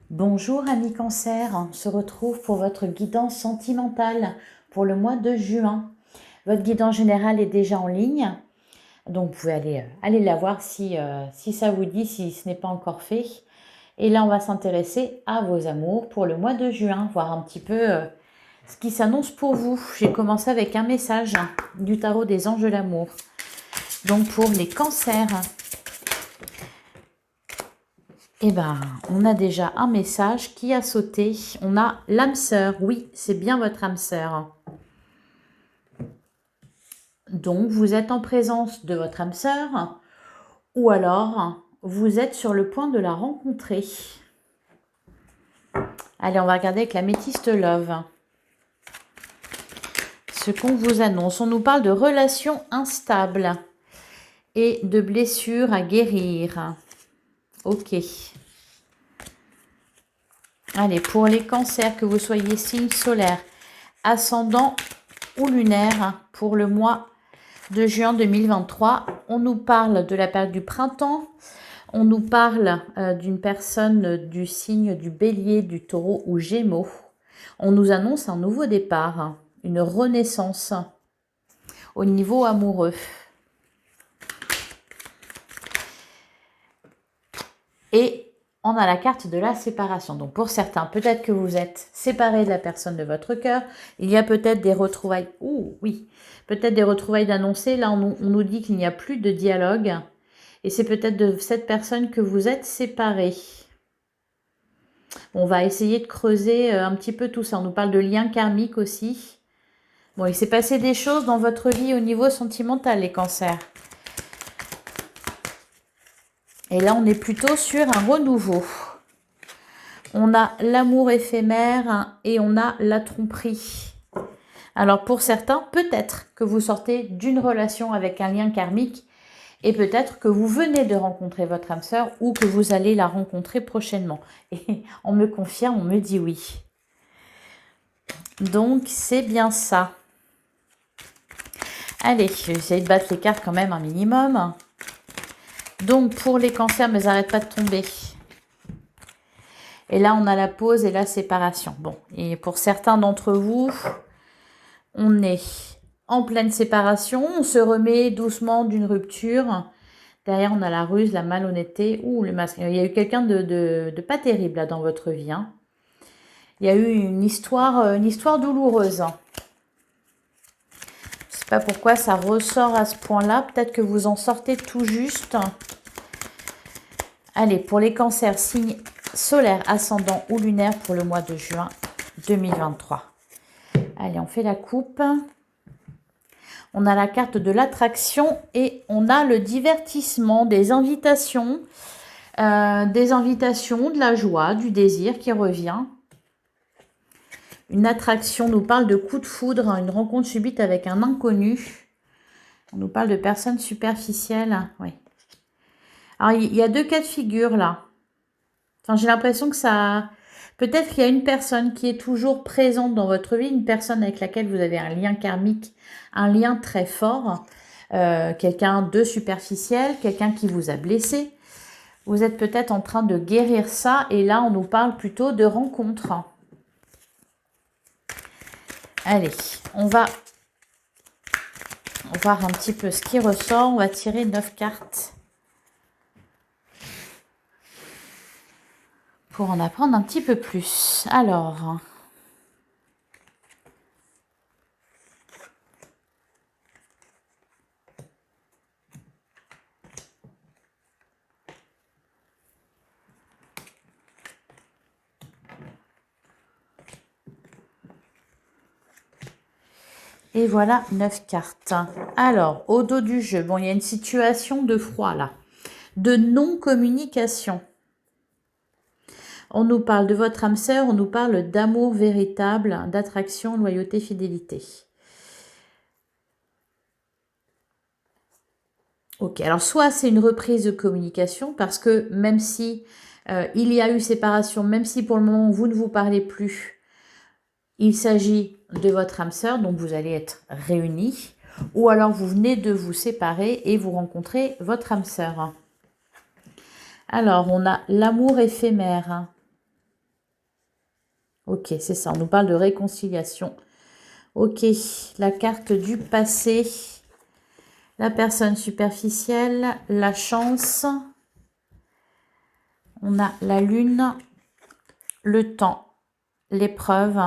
Bonjour amis cancer, on se retrouve pour votre guidance sentimentale pour le mois de juin. Votre guidance générale est déjà en ligne, donc vous pouvez aller la voir si ça vous dit, si ce n'est pas encore fait. Et là on va s'intéresser à vos amours pour le mois de juin, voir un petit peu ce qui s'annonce pour vous. J'ai commencé avec un message du tarot des anges de l'amour. Donc pour les cancers, eh ben, on a déjà un message qui a sauté. On a l'âme sœur. Oui, c'est bien votre âme sœur. Donc, vous êtes en présence de votre âme sœur ou alors vous êtes sur le point de la rencontrer. Allez, on va regarder avec la métiste Love. Ce qu'on vous annonce. On nous parle de relations instables et de blessures à guérir. Ok. Allez, pour les cancers, que vous soyez signe solaire, ascendant ou lunaire, pour le mois de juin 2023, on nous parle de la période du printemps, on nous parle d'une personne du signe du bélier, du taureau ou gémeaux. On nous annonce un nouveau départ, une renaissance au niveau amoureux. Et on a la carte de la séparation. Donc pour certains, peut-être que vous êtes séparés de la personne de votre cœur. Il y a peut-être des retrouvailles. Ouh, oui, peut-être des retrouvailles d'annoncer. Là, on nous dit qu'il n'y a plus de dialogue. Et c'est peut-être de cette personne que vous êtes séparés. On va essayer de creuser un petit peu tout ça. On nous parle de liens karmiques aussi. Bon, il s'est passé des choses dans votre vie au niveau sentimental, les cancers. Et là, on est plutôt sur un renouveau. On a l'amour éphémère et on a la tromperie. Alors pour certains, peut-être que vous sortez d'une relation avec un lien karmique et peut-être que vous venez de rencontrer votre âme sœur ou que vous allez la rencontrer prochainement. Et on me confirme, on me dit oui. Donc c'est bien ça. Allez, je vais essayer de battre les cartes quand même un minimum. Donc pour les cancers, mais n'arrête pas de tomber. Et là, on a la pause et la séparation. Bon, et pour certains d'entre vous, on est en pleine séparation. On se remet doucement d'une rupture. Derrière, on a la ruse, la malhonnêteté. Ouh, le masque. Il y a eu quelqu'un de pas terrible là, dans votre vie. Hein. Il y a eu une histoire douloureuse. Je ne sais pas pourquoi ça ressort à ce point-là. Peut-être que vous en sortez tout juste. Allez, pour les cancers, signes solaire, ascendant ou lunaire pour le mois de juin 2023. Allez, on fait la coupe. On a la carte de l'attraction et on a le divertissement, des invitations, de la joie, du désir qui revient. Une attraction nous parle de coup de foudre, une rencontre subite avec un inconnu. On nous parle de personnes superficielles. Oui. Alors, il y a deux cas de figure là. Enfin, j'ai l'impression que ça... Peut-être qu'il y a une personne qui est toujours présente dans votre vie, une personne avec laquelle vous avez un lien karmique, un lien très fort, quelqu'un de superficiel, quelqu'un qui vous a blessé. Vous êtes peut-être en train de guérir ça et là, on nous parle plutôt de rencontre. Allez, on va voir un petit peu ce qui ressort. On va tirer 9 cartes. Pour en apprendre un petit peu plus. Alors, et voilà 9 cartes. Alors, au dos du jeu, bon, il y a une situation de froid là, de non-communication. On nous parle de votre âme sœur, on nous parle d'amour véritable, d'attraction, loyauté, fidélité. Ok, alors soit c'est une reprise de communication parce que même si il y a eu séparation, même si pour le moment vous ne vous parlez plus, il s'agit de votre âme sœur, donc vous allez être réunis, ou alors vous venez de vous séparer et vous rencontrez votre âme sœur. Alors, on a l'amour éphémère. Ok, c'est ça. On nous parle de réconciliation. Ok, la carte du passé. La personne superficielle, la chance. On a la lune, le temps, l'épreuve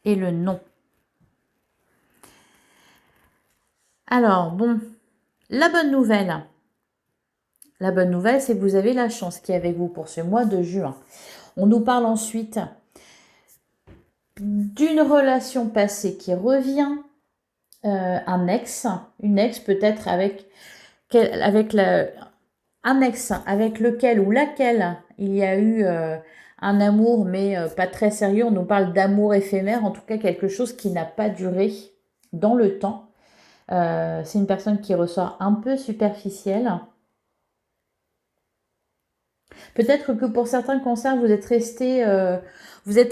et le non. Alors, bon, la bonne nouvelle, c'est que vous avez la chance qui est avec vous pour ce mois de juin. On nous parle ensuite d'une relation passée qui revient, un ex, une ex peut-être un ex avec lequel ou laquelle il y a eu un amour, mais pas très sérieux. On nous parle d'amour éphémère, en tout cas quelque chose qui n'a pas duré dans le temps. C'est une personne qui ressort un peu superficielle. Peut-être que pour certains cancers, vous êtes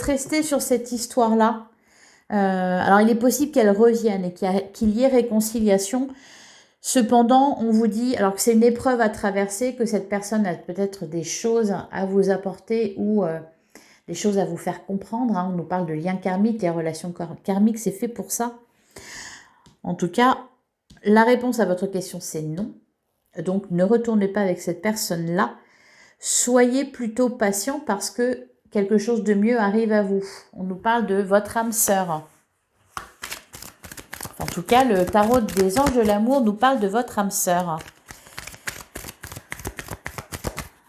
resté sur cette histoire-là. Alors, il est possible qu'elle revienne et qu'il y ait réconciliation. Cependant, on vous dit, alors que c'est une épreuve à traverser, que cette personne a peut-être des choses à vous apporter ou des choses à vous faire comprendre. Hein. On nous parle de liens karmiques, les relations karmiques, c'est fait pour ça. En tout cas, la réponse à votre question, c'est non. Donc, ne retournez pas avec cette personne-là. Soyez plutôt patient parce que quelque chose de mieux arrive à vous. On nous parle de votre âme sœur. En tout cas, le tarot des anges de l'amour nous parle de votre âme sœur.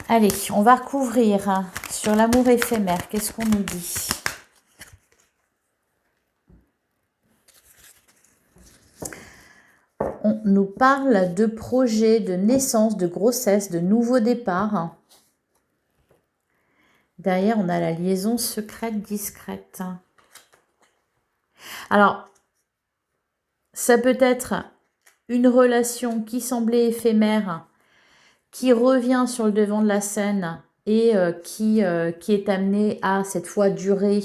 Allez, on va recouvrir sur l'amour éphémère. Qu'est-ce qu'on nous dit? On nous parle de projets, de naissance, de grossesse, de nouveaux départs. Derrière, on a la liaison secrète, discrète. Alors, ça peut être une relation qui semblait éphémère, qui revient sur le devant de la scène et qui est amenée à cette fois durer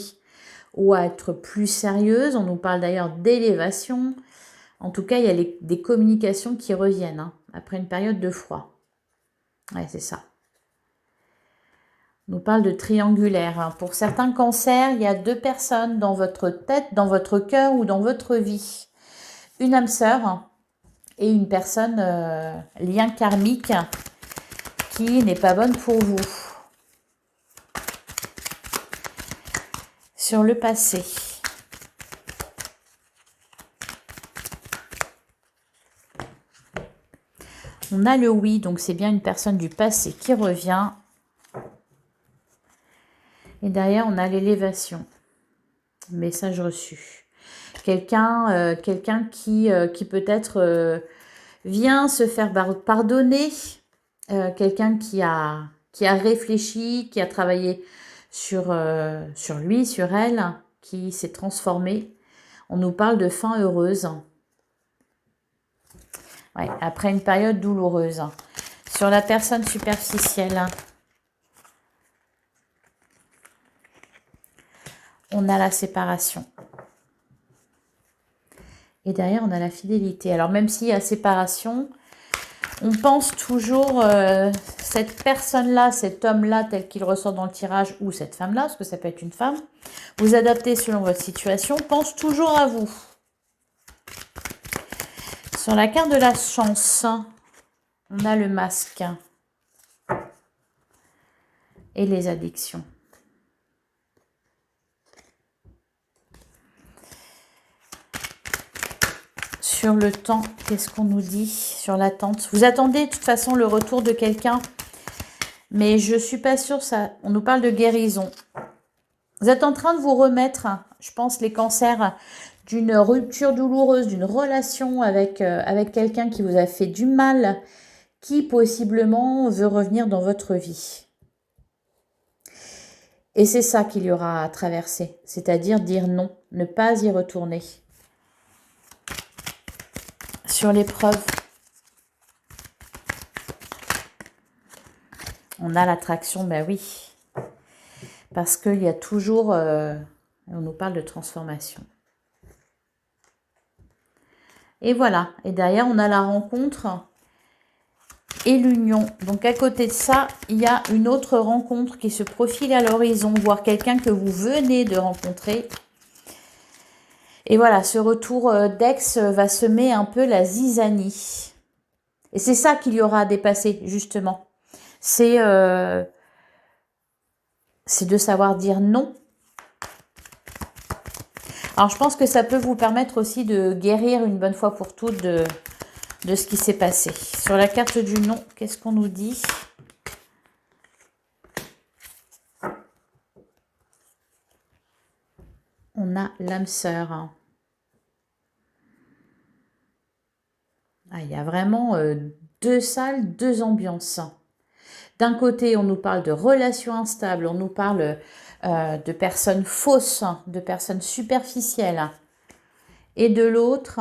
ou à être plus sérieuse. On nous parle d'ailleurs d'élévation. En tout cas, il y a des communications qui reviennent hein, après une période de froid. Ouais, c'est ça. On nous parle de triangulaire. Hein. Pour certains cancers, il y a 2 personnes dans votre tête, dans votre cœur ou dans votre vie. Une âme sœur et une personne lien karmique qui n'est pas bonne pour vous. Sur le passé. On a le oui, donc c'est bien une personne du passé qui revient. Et derrière, on a l'élévation. Message reçu. Quelqu'un qui peut-être vient se faire pardonner. Quelqu'un qui a réfléchi, qui a travaillé sur lui, sur elle, qui s'est transformé. On nous parle de fin heureuse. Ouais, après une période douloureuse. Sur la personne superficielle, on a la séparation. Et derrière, on a la fidélité. Alors, même s'il y a séparation, on pense toujours cette personne-là, cet homme-là, tel qu'il ressort dans le tirage, ou cette femme-là, parce que ça peut être une femme, vous adaptez selon votre situation, pense toujours à vous. Sur la carte de la chance, on a le masque et les addictions. Sur le temps, qu'est-ce qu'on nous dit sur l'attente? Vous attendez de toute façon le retour de quelqu'un, mais je ne suis pas sûre, ça. On nous parle de guérison. Vous êtes en train de vous remettre, je pense, les cancers, d'une rupture douloureuse, d'une relation avec quelqu'un qui vous a fait du mal, qui possiblement veut revenir dans votre vie. Et c'est ça qu'il y aura à traverser, c'est-à-dire dire non, ne pas y retourner. Sur l'épreuve, on a l'attraction, ben oui, parce qu'il y a toujours, on nous parle de transformation. Et voilà, et derrière on a la rencontre et l'union. Donc à côté de ça, il y a une autre rencontre qui se profile à l'horizon, voire quelqu'un que vous venez de rencontrer. Et voilà, ce retour d'ex va semer un peu la zizanie. Et c'est ça qu'il y aura à dépasser, justement. C'est de savoir dire non. Alors, je pense que ça peut vous permettre aussi de guérir une bonne fois pour toutes de ce qui s'est passé. Sur la carte du non, qu'est-ce qu'on nous dit? On a l'âme sœur. Ah, il y a vraiment deux salles, deux ambiances. D'un côté, on nous parle de relations instables, on nous parle de personnes fausses, de personnes superficielles. Et de l'autre,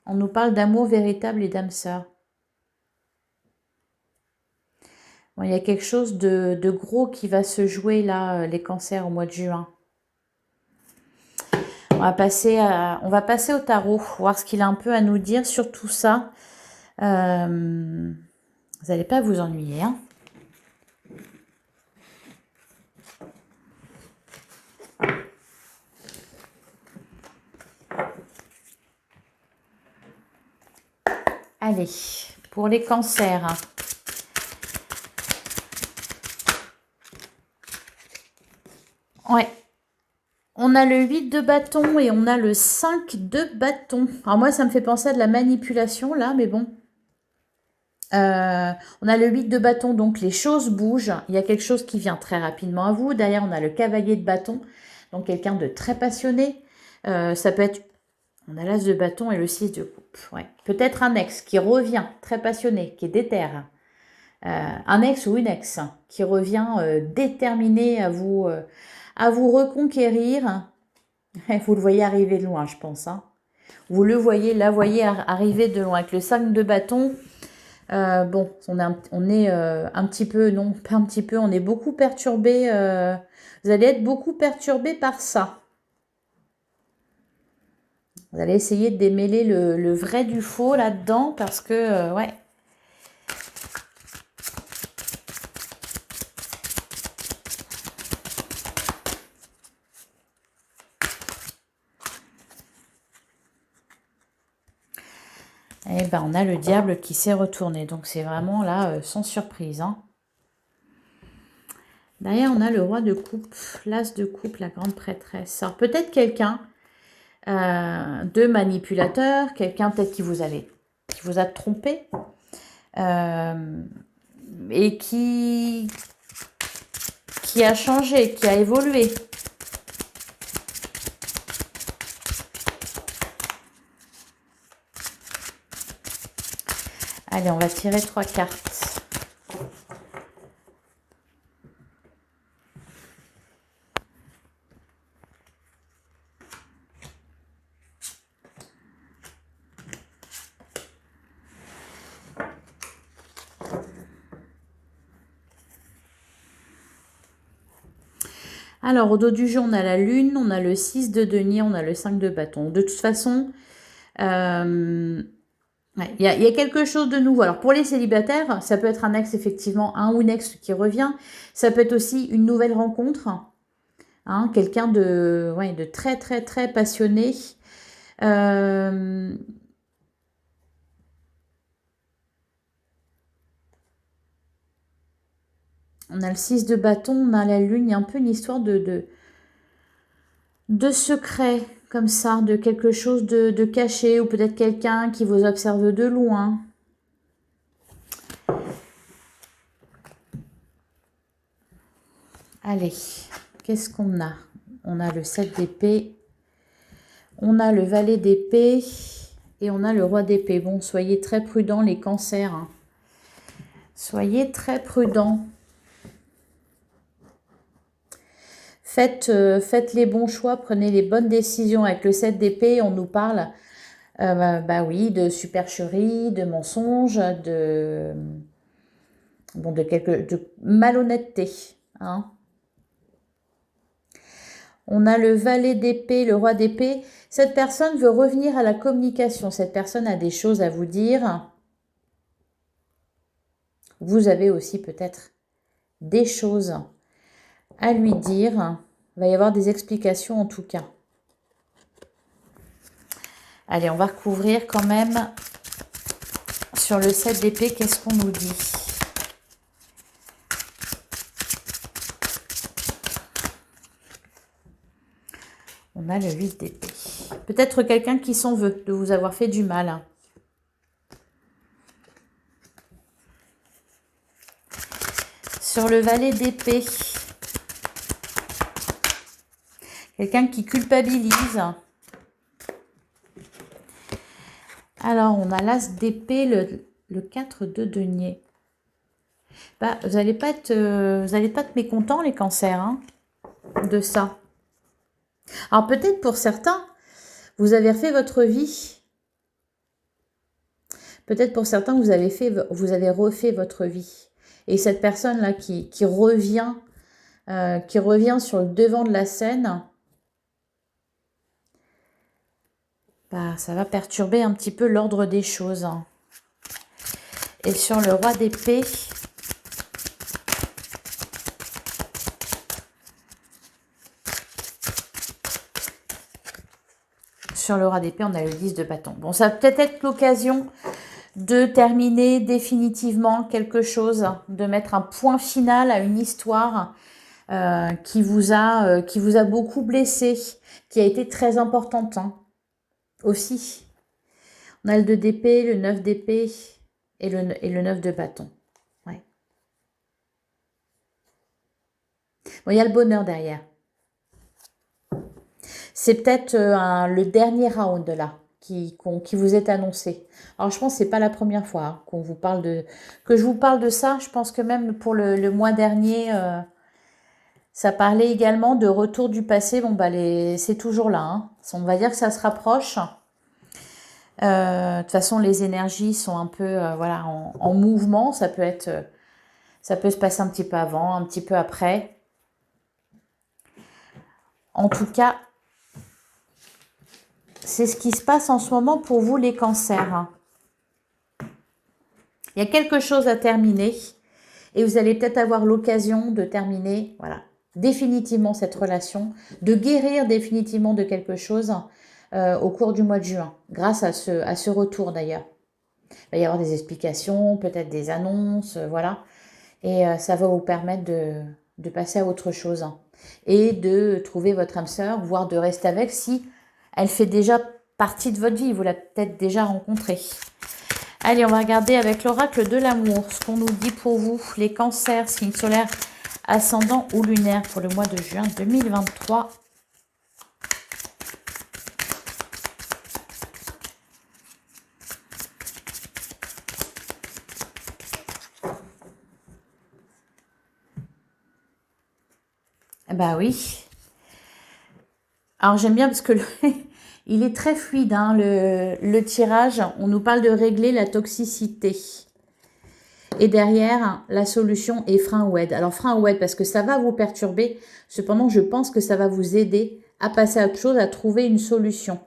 on nous parle d'amour véritable et d'âme sœur. Bon, il y a quelque chose de gros qui va se jouer là, les cancers, au mois de juin. On va passer au tarot, voir ce qu'il a un peu à nous dire sur tout ça. Vous n'allez pas vous ennuyer, hein. Allez, pour les cancers. Ouais. On a le 8 de bâton et on a le 5 de bâton. Alors moi, ça me fait penser à de la manipulation là, mais bon. On a le 8 de bâton, donc les choses bougent. Il y a quelque chose qui vient très rapidement à vous. Derrière, on a le cavalier de bâton, donc quelqu'un de très passionné. Ça peut être... On a l'as de bâton et le 6 de coupe. Ouais. Peut-être un ex qui revient, très passionné, qui est déter. Un ex ou une ex qui revient déterminé à vous reconquérir. Vous le voyez arriver de loin, je pense. Hein. Vous le voyez, la voyez arriver de loin. Avec le 5 de bâton, bon, on est un petit peu, non, pas un petit peu, on est beaucoup perturbé. Vous allez être beaucoup perturbé par ça. Vous allez essayer de démêler le vrai du faux là-dedans parce que, ouais. Eh ben, on a le diable qui s'est retourné. Donc, c'est vraiment là, sans surprise. Hein. Derrière, on a le roi de coupe, l'as de coupe, la grande prêtresse. Alors, peut-être quelqu'un de manipulateur, quelqu'un peut-être qui vous a trompé et qui a changé, qui a évolué. Allez, on va tirer 3 cartes. Alors, au dos du jeu, on a la lune, on a le 6 de denier, on a le 5 de bâton. De toute façon, il y a quelque chose de nouveau. Alors, pour les célibataires, ça peut être un ex, effectivement, un ou une ex qui revient. Ça peut être aussi une nouvelle rencontre. Hein, quelqu'un de très, très, très passionné. On a le 6 de bâton, on a la lune. Il y a un peu une histoire de secret, comme ça, de quelque chose de caché, ou peut-être quelqu'un qui vous observe de loin. Allez, qu'est-ce qu'on a? On a le 7 d'épée, on a le valet d'épée et on a le roi d'épée. Bon, soyez très prudents les cancers. Hein. Soyez très prudents. Faites les bons choix, prenez les bonnes décisions. Avec le 7 d'épée, on nous parle oui, de supercherie, de mensonges, de malhonnêteté. Hein. On a le valet d'épée, le roi d'épée. Cette personne veut revenir à la communication. Cette personne a des choses à vous dire. Vous avez aussi peut-être des choses à lui dire. Il va y avoir des explications en tout cas. Allez, on va recouvrir quand même sur le 7 d'épée. Qu'est-ce qu'on nous dit? On a le 8 d'épée. Peut-être quelqu'un qui s'en veut de vous avoir fait du mal. Sur le valet d'épée, quelqu'un qui culpabilise. Alors, on a l'as d'épée, le 4 de denier. Bah, vous n'allez pas être mécontents, les cancers, hein, de ça. Alors, peut-être pour certains, vous avez refait votre vie. Peut-être pour certains, vous avez refait votre vie. Et cette personne-là qui revient sur le devant de la scène, bah, ça va perturber un petit peu l'ordre des choses. Et sur le roi d'épée, on a le 10 de bâton. Bon, ça va peut-être être l'occasion de terminer définitivement quelque chose, de mettre un point final à une histoire qui vous a beaucoup blessé, qui a été très importante, hein, aussi. On a le 2 d'épée, le 9 d'épée et le 9 de bâton. Ouais. Bon, il y a le bonheur derrière. C'est peut-être le dernier round là qui vous est annoncé. Alors je pense que c'est pas la première fois, hein, que je vous parle de ça. Je pense que même pour le mois dernier, ça parlait également de retour du passé. Bon bah c'est toujours là, hein. On va dire que ça se rapproche. De toute façon, les énergies sont un peu voilà, en mouvement. Ça peut se passer un petit peu avant, un petit peu après. En tout cas, c'est ce qui se passe en ce moment pour vous, les cancers. Il y a quelque chose à terminer et vous allez peut-être avoir l'occasion de terminer, voilà, définitivement cette relation, de guérir définitivement de quelque chose au cours du mois de juin, grâce à ce retour d'ailleurs. Il va y avoir des explications, peut-être des annonces, voilà, et ça va vous permettre de passer à autre chose et de trouver votre âme sœur, voire de rester avec si elle fait déjà partie de votre vie, vous l'avez peut-être déjà rencontrée. Allez, on va regarder avec l'oracle de l'amour ce qu'on nous dit pour vous, les cancers, signe solaire, ascendant ou lunaire pour le mois de juin 2023. Bah oui. Alors j'aime bien parce que il est très fluide, hein, le tirage. On nous parle de régler la toxicité. Et derrière, la solution est frein ou aide. Alors frein ou aide parce que ça va vous perturber. Cependant, je pense que ça va vous aider à passer à autre chose, à trouver une solution.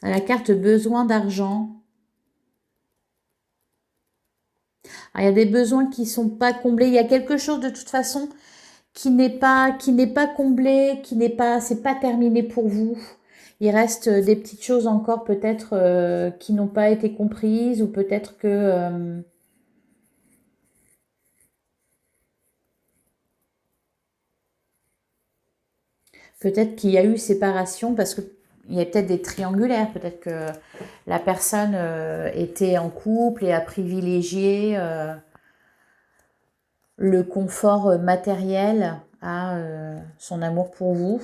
On a la carte besoin d'argent. Il y a des besoins qui ne sont pas comblés. Il y a quelque chose de toute façon qui n'est pas comblé, c'est pas terminé pour vous. Il reste des petites choses encore peut-être qui n'ont pas été comprises ou peut-être que peut-être qu'il y a eu séparation parce que il y a peut-être des triangulaires, peut-être que la personne était en couple et a privilégié le confort matériel à son amour pour vous.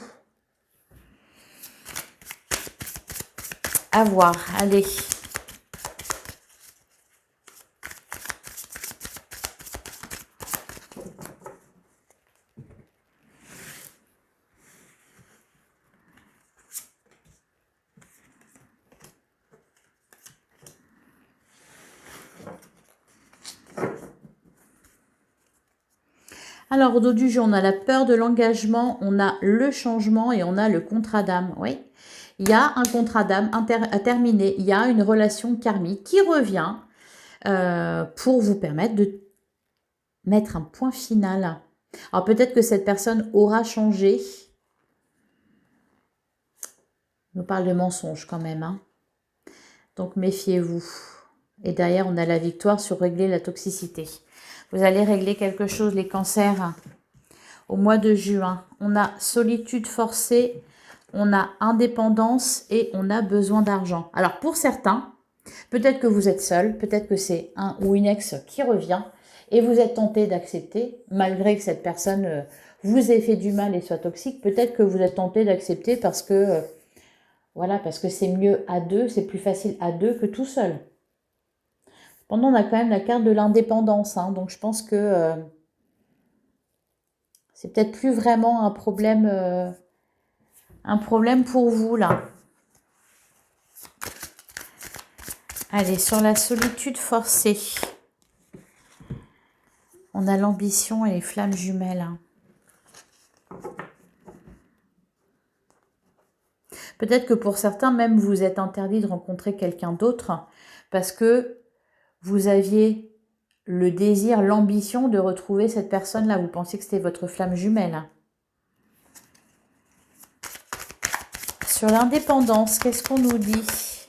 À voir, allez. Alors, au dos du jeu, on a la peur de l'engagement, on a le changement et on a le contrat d'âme. Oui, il y a un contrat d'âme à terminer, il y a une relation karmique qui revient. pour vous permettre de mettre un point final. Alors peut-être que cette personne aura changé. On nous parle de mensonges quand même, hein. Donc méfiez-vous. Et derrière, on a la victoire sur régler la toxicité. Vous allez régler quelque chose, les cancers. Au mois de juin, on a solitude forcée, on a indépendance et on a besoin d'argent. Alors pour certains, peut-être que vous êtes seul, peut-être que c'est un ou une ex qui revient et vous êtes tenté d'accepter, malgré que cette personne vous ait fait du mal et soit toxique. Peut-être que vous êtes tenté d'accepter parce que voilà, parce que c'est mieux à deux, c'est plus facile à deux que tout seul. Cependant, on a quand même la carte de l'indépendance, hein, donc je pense que c'est peut-être plus vraiment un problème pour vous là. Allez, sur la solitude forcée, on a l'ambition et les flammes jumelles, hein. Peut-être que pour certains, même, vous êtes interdit de rencontrer quelqu'un d'autre parce que vous aviez le désir, l'ambition de retrouver cette personne-là. Vous pensiez que c'était votre flamme jumelle. Sur l'indépendance, qu'est-ce qu'on nous dit?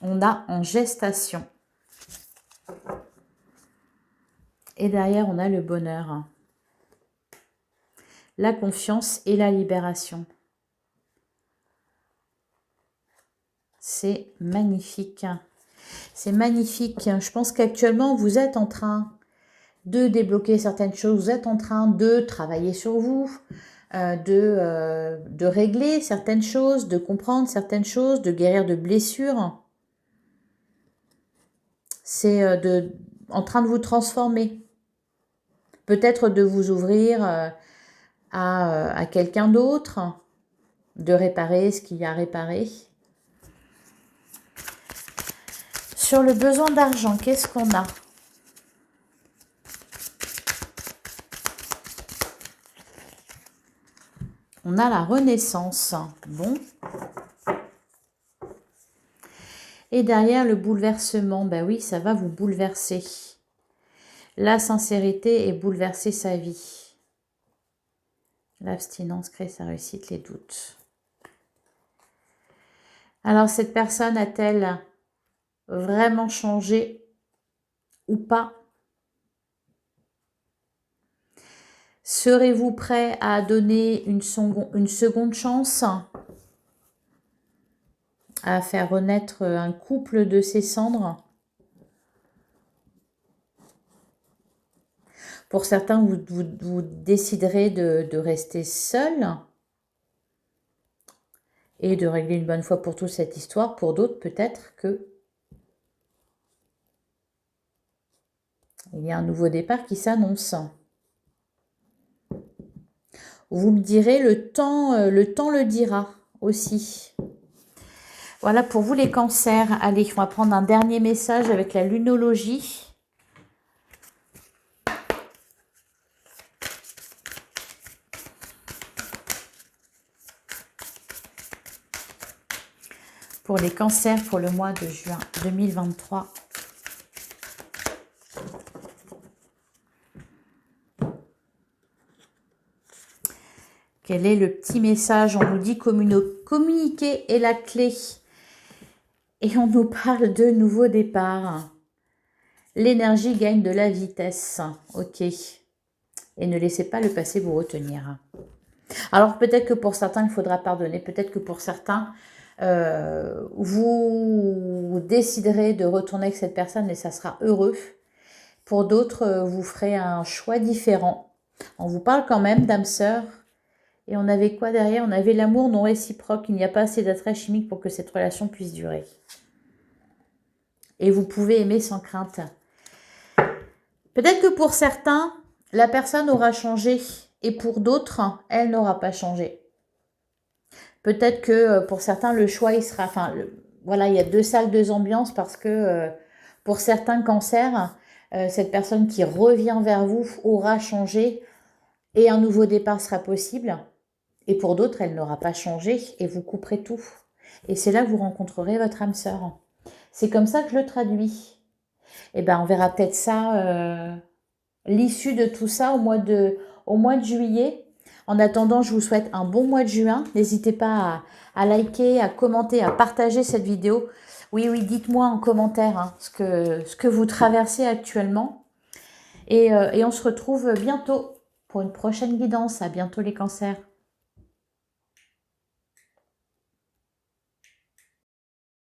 On a en gestation. Et derrière, on a le bonheur. La confiance et la libération. C'est magnifique. C'est magnifique. Je pense qu'actuellement, vous êtes en train de débloquer certaines choses. Vous êtes en train de travailler sur vous, de régler certaines choses, de comprendre certaines choses, de guérir de blessures. C'est en train de vous transformer. Peut-être de vous ouvrir à quelqu'un d'autre, de réparer ce qu'il y a à réparer. Sur le besoin d'argent, qu'est-ce qu'on a? On a la renaissance. Bon. Et derrière, le bouleversement. Ben oui, ça va vous bouleverser. La sincérité est bouleverser sa vie. L'abstinence crée sa réussite, les doutes. Alors, cette personne a-t-elle vraiment changé ou pas? Serez-vous prêt à donner une seconde chance à faire renaître un couple de ses cendres? Pour certains, vous déciderez de rester seul et de régler une bonne fois pour toutes cette histoire. Pour d'autres, peut-être que il y a un nouveau départ qui s'annonce. Vous me direz, le temps le dira aussi. Voilà pour vous les cancers. Allez, on va prendre un dernier message avec la lunologie. Pour les cancers pour le mois de juin 2023. Quel est le petit message? On nous dit communiquer est la clé. Et on nous parle de nouveau départ. L'énergie gagne de la vitesse. Ok. Et ne laissez pas le passé vous retenir. Alors peut-être que pour certains, il faudra pardonner. Peut-être que pour certains, vous déciderez de retourner avec cette personne et ça sera heureux. Pour d'autres, vous ferez un choix différent. On vous parle quand même d'âme sœur. Et on avait quoi derrière? On avait l'amour non réciproque. Il n'y a pas assez d'attrait chimique pour que cette relation puisse durer. Et vous pouvez aimer sans crainte. Peut-être que pour certains, la personne aura changé. Et pour d'autres, elle n'aura pas changé. Peut-être que pour certains, le choix, il sera... Enfin, voilà, il y a deux salles, deux ambiances parce que pour certains cancers, cette personne qui revient vers vous aura changé et un nouveau départ sera possible. Et pour d'autres, elle n'aura pas changé et vous couperez tout. Et c'est là que vous rencontrerez votre âme sœur. C'est comme ça que je le traduis. Et ben, on verra peut-être ça, l'issue de tout ça au mois de juillet. En attendant, je vous souhaite un bon mois de juin. N'hésitez pas à liker, à commenter, à partager cette vidéo. Oui, oui, dites-moi en commentaire hein, ce que vous traversez actuellement. Et on se retrouve bientôt pour une prochaine guidance. À bientôt les cancers.